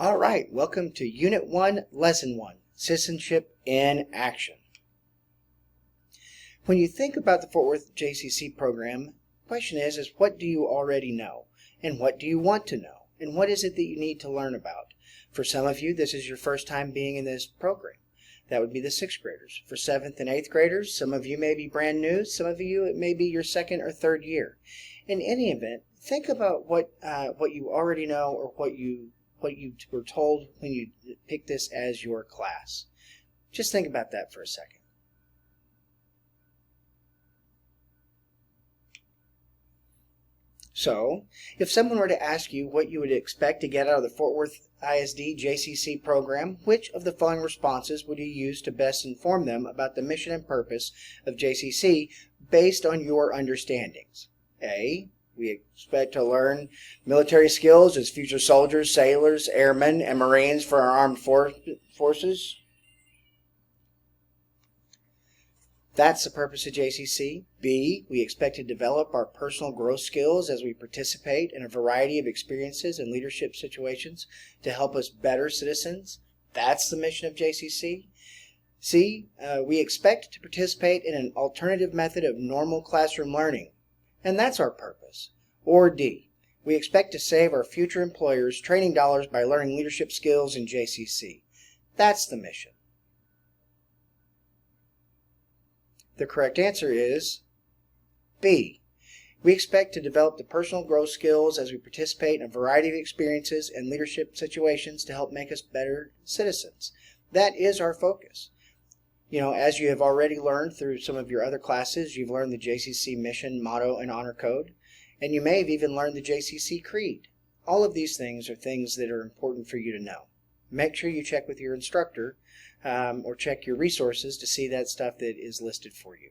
All right, welcome to Unit 1, Lesson 1, Citizenship in Action. When you think about the Fort Worth JCC program, the question is what do you already know? And what do you want to know? And what is it that you need to learn about? For some of you, this is your first time being in this program. That would be the 6th graders. For 7th and 8th graders, some of you may be brand new. Some of you, it may be your 2nd or 3rd year. In any event, think about what you already know or what you were told when you picked this as your class. Just think about that for a second. So, if someone were to ask you what you would expect to get out of the Fort Worth ISD JCC program, which of the following responses would you use to best inform them about the mission and purpose of JCC based on your understandings? A. We expect to learn military skills as future soldiers, sailors, airmen, and Marines for our armed forces. That's the purpose of JCC. B, we expect to develop our personal growth skills as we participate in a variety of experiences and leadership situations to help us better citizens. That's the mission of JCC. C, we expect to participate in an alternative method of normal classroom learning. And that's our purpose. Or D, we expect to save our future employers training dollars by learning leadership skills in JCC. That's the mission. The correct answer is B. We expect to develop the personal growth skills as we participate in a variety of experiences and leadership situations to help make us better citizens. That is our focus. You know, as you have already learned through some of your other classes, you've learned the JCC mission, motto, and honor code, and you may have even learned the JCC creed. All of these things are things that are important for you to know. Make sure you check with your instructor or check your resources to see that stuff that is listed for you.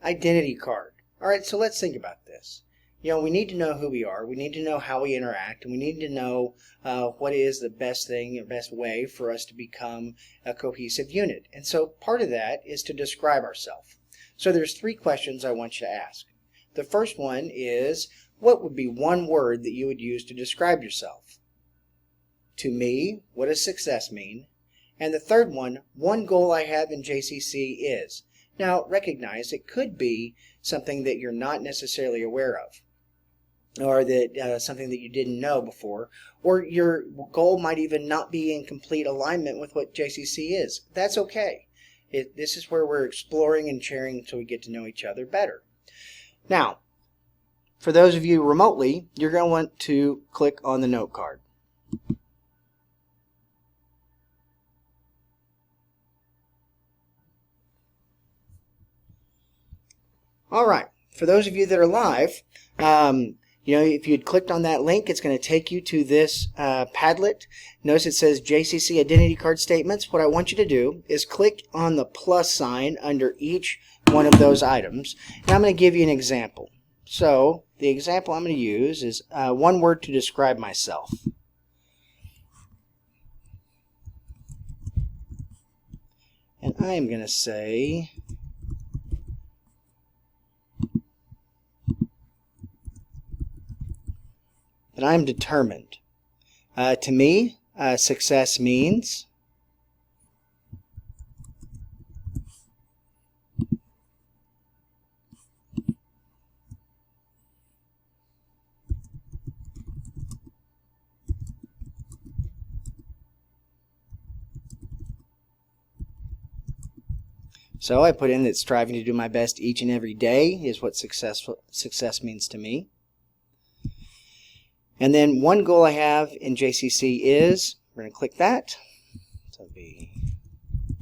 Identity card. All right, so let's think about this. You know, we need to know who we are, we need to know how we interact, and we need to know what is the best thing, the best way for us to become a cohesive unit. And so part of that is to describe ourselves. So there's 3 questions I want you to ask. The first one is, what would be one word that you would use to describe yourself? To me, what does success mean? And the third one goal I have in JCC is. Now recognize it could be something that you're not necessarily aware of, or that something that you didn't know before, or your goal might even not be in complete alignment with what JCC is. That's okay. This is where we're exploring and sharing until we get to know each other better. Now, for those of you remotely, you're going to want to click on the note card. All right, for those of you that are live, you know, if you had clicked on that link, it's going to take you to this Padlet. Notice it says JCC Identity Card Statements. What I want you to do is click on the plus sign under each one of those items. And I'm going to give you an example. So the example I'm going to use is one word to describe myself. And I am going to say that I'm determined. To me, success means so I put in that striving to do my best each and every day is what success means to me. And then one goal I have in JCC is, we're going to click that. So it'll be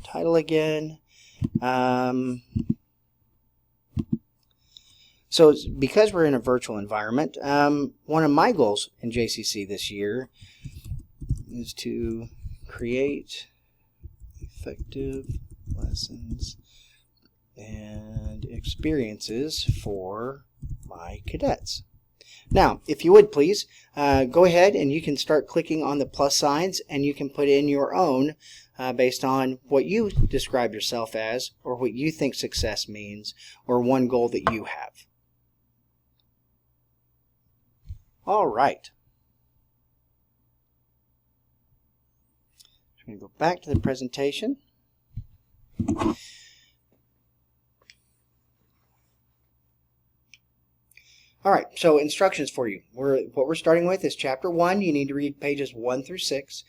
title again. So because we're in a virtual environment, one of my goals in JCC this year is to create effective lessons and experiences for my cadets. Now, if you would please, go ahead and you can start clicking on the plus signs and you can put in your own based on what you describe yourself as or what you think success means or one goal that you have. All right. going to go back to the presentation. All right, so instructions for you. What we're starting with is Chapter 1. You need to read pages 1 through 6.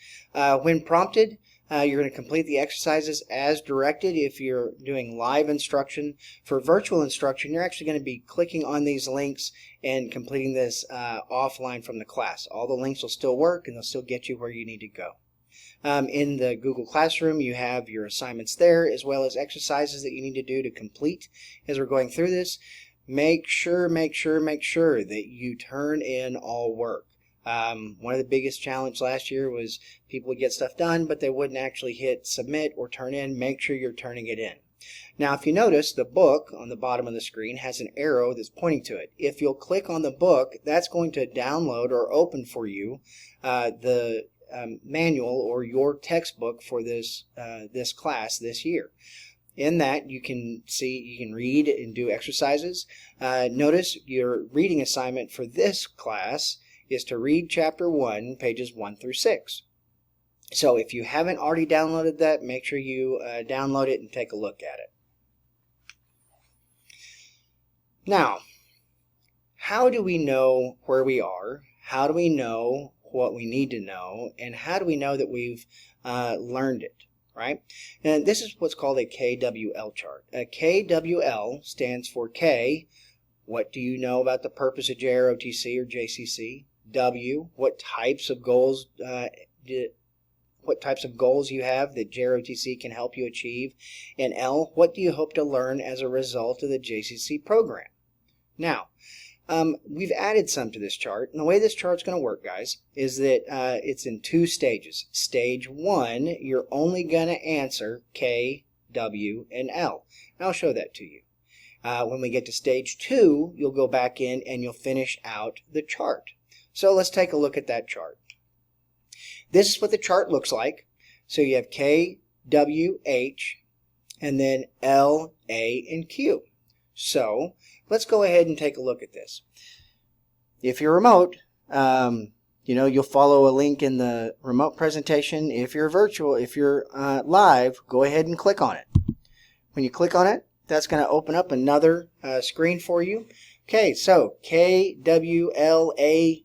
When prompted, you're going to complete the exercises as directed. If you're doing live instruction, for virtual instruction, you're actually going to be clicking on these links and completing this offline from the class. All the links will still work and they'll still get you where you need to go. In the Google Classroom, you have your assignments there, as well as exercises that you need to do to complete as we're going through this. Make sure that you turn in all work. One of the biggest challenges last year was people would get stuff done, but they wouldn't actually hit submit or turn in. Make sure you're turning it in. Now, if you notice, the book on the bottom of the screen has an arrow that's pointing to it. If you'll click on the book, that's going to download or open for you the manual or your textbook for this class this year. In that, you can read and do exercises. Notice your reading assignment for this class is to read Chapter 1, pages 1 through 6. So if you haven't already downloaded that, make sure you download it and take a look at it. Now, how do we know where we are? How do we know what we need to know? And how do we know that we've learned it? Right? And this is what's called a KWL chart. A KWL stands for K, what do you know about the purpose of JROTC or JCC? W, what types of goals you have that JROTC can help you achieve? And L, what do you hope to learn as a result of the JCC program? Now, we've added some to this chart, and the way this chart's going to work, guys, is that it's in 2 stages. Stage 1, you're only going to answer K, W, and L. And I'll show that to you. When we get to Stage 2, you'll go back in and you'll finish out the chart. So let's take a look at that chart. This is what the chart looks like. So you have K, W, H, and then L, A, and Q. So let's go ahead and take a look at this. If you're remote, you'll follow a link in the remote presentation. If you're virtual, if you're live, go ahead and click on it. When you click on it, that's going to open up another screen for you. Okay, so KWLAQ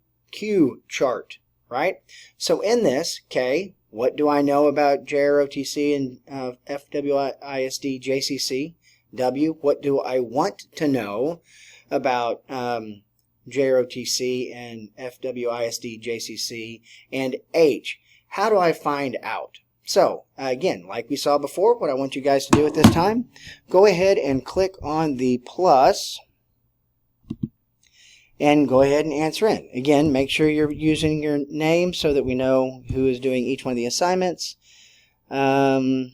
chart, right? So in this, K, what do I know about JROTC and FWISD JCC? W, what do I want to know about JROTC and FWISD JCC? And H, how do I find out? So again, like we saw before, what I want you guys to do at this time, go ahead and click on the plus and go ahead and answer in. Again, make sure you're using your name so that we know who is doing each one of the assignments. Okay.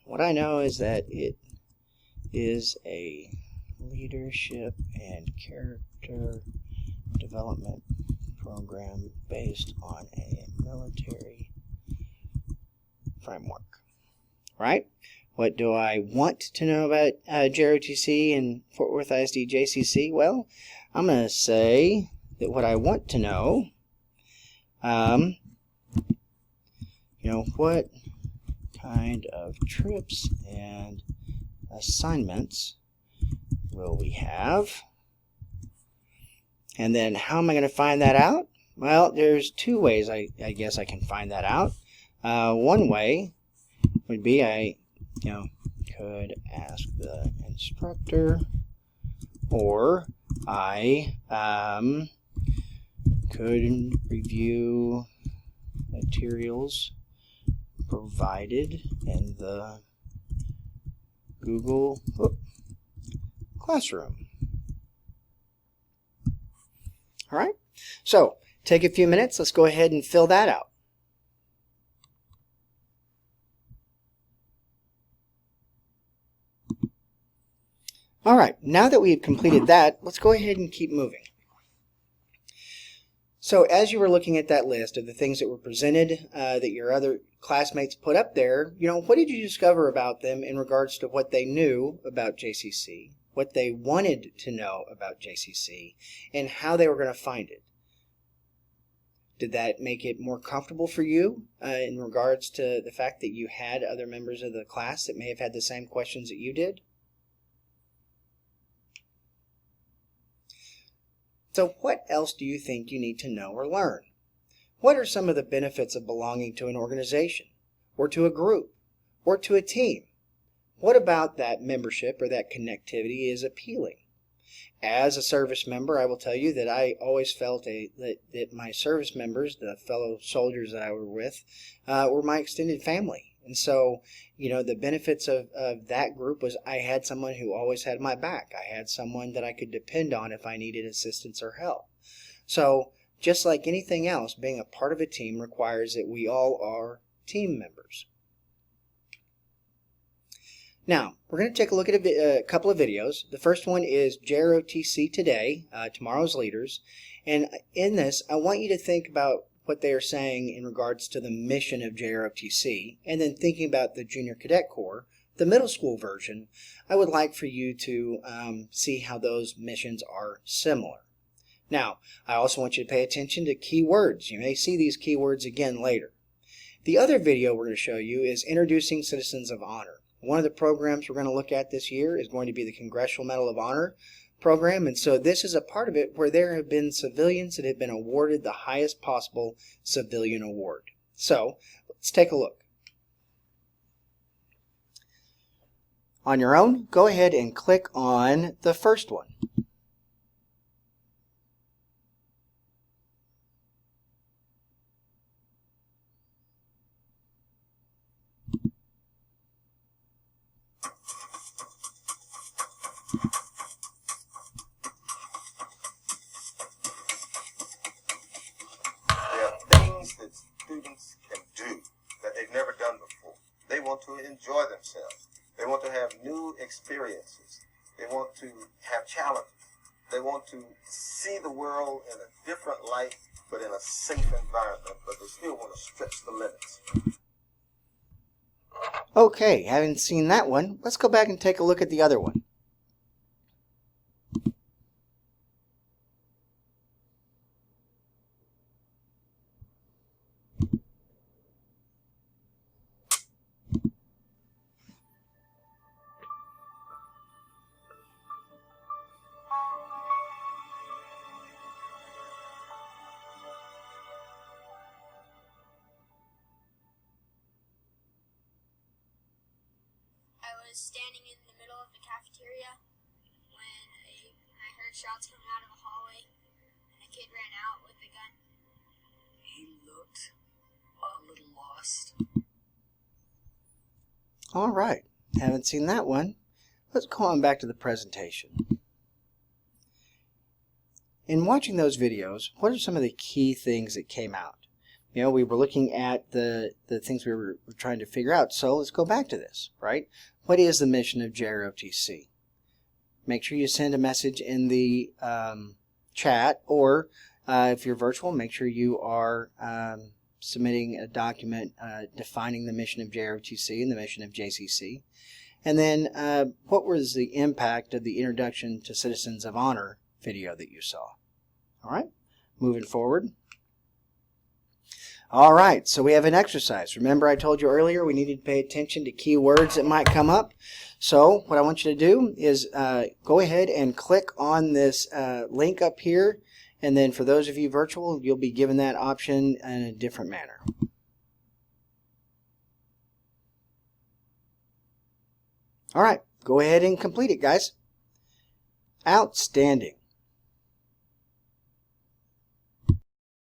What I know is that it is a leadership and character development program based on a military framework. Right? What do I want to know about JROTC and Fort Worth ISD JCC? Well, I'm going to say that what I want to know, what kind of trips and assignments will we have? And then how am I going to find that out? Well, there's 2 ways I guess I can find that out. One way would be I could ask the instructor, or I could review materials provided in the Google Classroom. All right, so take a few minutes. Let's go ahead and fill that out. All right, now that we've completed that, let's go ahead and keep moving. So as you were looking at that list of the things that were presented, that your other classmates put up there, what did you discover about them in regards to what they knew about JCC, what they wanted to know about JCC, and how they were going to find it? Did that make it more comfortable for you in regards to the fact that you had other members of the class that may have had the same questions that you did? So what else do you think you need to know or learn? What are some of the benefits of belonging to an organization, or to a group, or to a team? What about that membership or that connectivity is appealing? As a service member, I will tell you that I always felt that my service members, the fellow soldiers that I were with, were my extended family. And so, the benefits of that group was I had someone who always had my back. I had someone that I could depend on if I needed assistance or help. So, just like anything else, being a part of a team requires that we all are team members. Now, we're going to take a look at a couple of videos. The first one is JROTC Today, Tomorrow's Leaders. And in this, I want you to think about what they are saying in regards to the mission of JROTC, and then thinking about the Junior Cadet Corps, the middle school version. I would like for you to see how those missions are similar. Now, I also want you to pay attention to keywords. You may see these keywords again later. The other video we're going to show you is Introducing Citizens of Honor. One of the programs we're going to look at this year is going to be the Congressional Medal of Honor program, and so this is a part of it where there have been civilians that have been awarded the highest possible civilian award. So, let's take a look. On your own, go ahead and click on the first one. That students can do that they've never done before. They want to enjoy themselves. They want to have new experiences. They want to have challenges. They want to see the world in a different light, but in a safe environment, but they still want to stretch the limits. Okay, having seen that one, let's go back and take a look at the other one. I was standing in the middle of the cafeteria when I heard shots coming out of the hallway, and a kid ran out with a gun. He looked a little lost. All right, haven't seen that one. Let's go on back to the presentation. In watching those videos, what are some of the key things that came out? We were looking at the things we were trying to figure out, so let's go back to this, right? What is the mission of JROTC? Make sure you send a message in the chat, or if you're virtual, make sure you are submitting a document defining the mission of JROTC and the mission of JCC. And then what was the impact of the Introduction to Citizens of Honor video that you saw? All right, moving forward. All right, so we have an exercise. Remember I told you earlier we needed to pay attention to keywords that might come up. So what I want you to do is go ahead and click on this link up here, and then for those of you virtual, you'll be given that option in a different manner. All right, go ahead and complete it, guys. Outstanding.